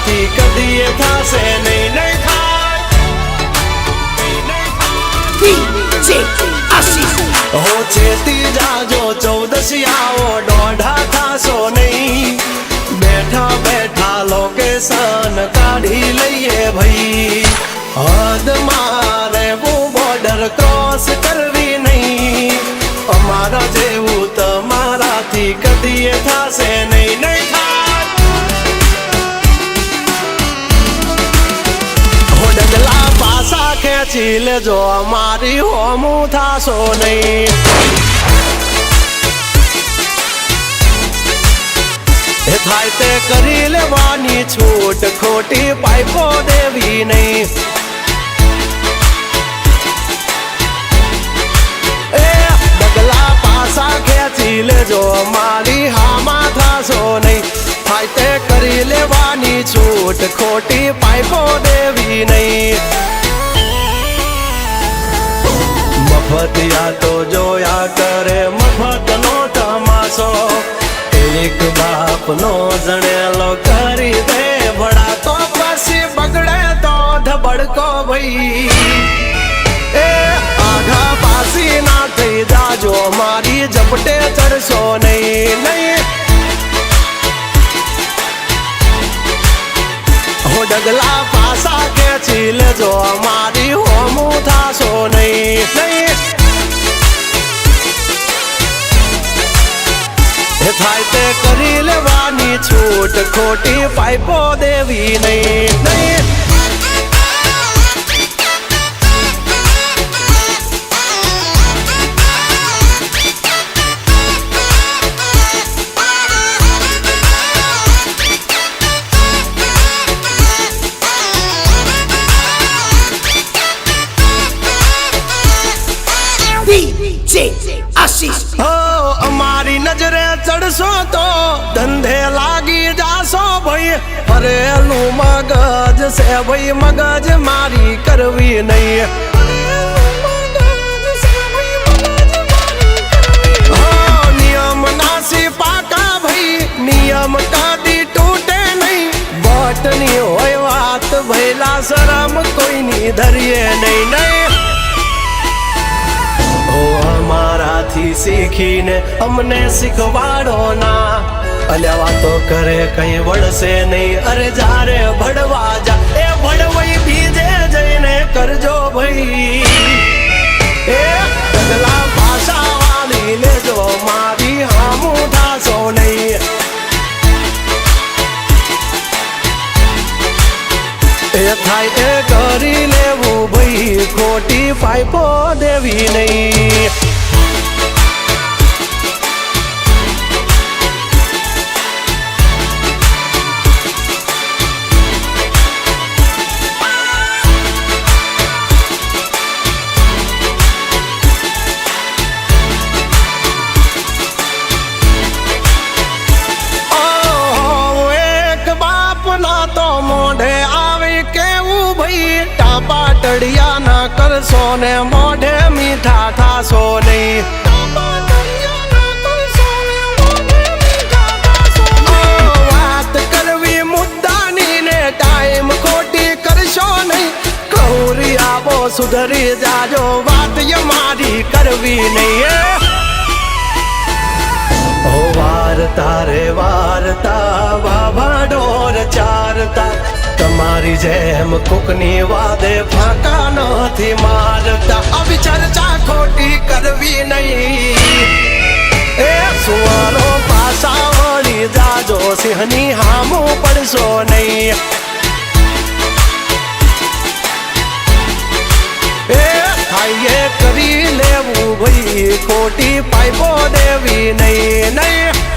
તમારાથી કદીએ થાશે નહીં નહીં થાય હો ચેતી જાજો 14 આવો દોઢા થાશો નહીં બેઠા બેઠા લોકેશન કાઢી લઈએ ભાઈ હદ મારે બોર્ડર ક્રોસ કરવી નહીં અમારા જેવું તમારાથી કદીએ થાશે નહીં નહીં થાય હો ડગલા પાસા ખેંચી લેજો અમારી હોમું થાશો નહીં થાય તે કરી લેવાની છૂટ ખોટી પાઇપો દેવી નહીં એ ડગલા પાસા ખેંચી લેજો મારી હામાં થાશો નહીં થાય તે કરી લેવાની છૂટ ખોટી પાઇપો દેવી નહીં મફતિયા તો જોયા કરે મફતનો તમાશો એક બાપ નો જણેલો કરી દે ભડા તો પછી બગડે તો ધબડકો ભાઈ એ આઘા પાસી ના થઈ જાજો મારી ઝપટે ચડશો નહીં નહીં હો ડગલા પાસા ખેંચી લેજો મારી હોમું થાશો નહીં નહીં થાય તે કરી લેવાની છૂટ ખોટી પાઇપો દેવી નહીં નહીં અમારી નજરે ચડશો તો ધંધે લાગી જાશો ભાઈ ફરેલું મગજ છે ભાઈ મગજ મારી કરવી નહીં નિયમ નાસી પાકા ભાઈ નિયમ કદી તૂટે નહીં બટની હોય વાત ભૈલા શરમ કોઈની ધરીએ નહીં નહીં અમારાથી શીખીને અમને શીખવાડો ના અલ્યા વાતો કરે કઈ વળશે નહીં અરે જારે ભડવા જા એ ભડવાઈ બીજે જઈને કરજો ભાઈ એ ડગલા પાછા વાળી લેજો મારી હામું થાશો નહીં એ થાય એ કરી લેવું ભાઈ ખોટી પાઇપો દેવી નહીં પાટડિયા ના કરશો ને મોઢે મીઠા થાશો નહીં વાત કરવી મુદ્દાની ને ટાઈમ ખોટી કરશો નહીં કૌરી આવો સુધરી જાજો વાત મારી કરવી નહીં ઓ વારતા રે વારતા વાભા ઢોર ચારતા તમારી જેમ કોકની વાદે ફાંકા નથી મારતા આવી ચર્ચા ખોટી કરવી નહીં એ સુવારો પાસા વળી જાજો સિંહની હામું પડશો નહીં એ થાય કરી લેવું ભાઈ ખોટી પાઇપો દેવી નહીં નહીં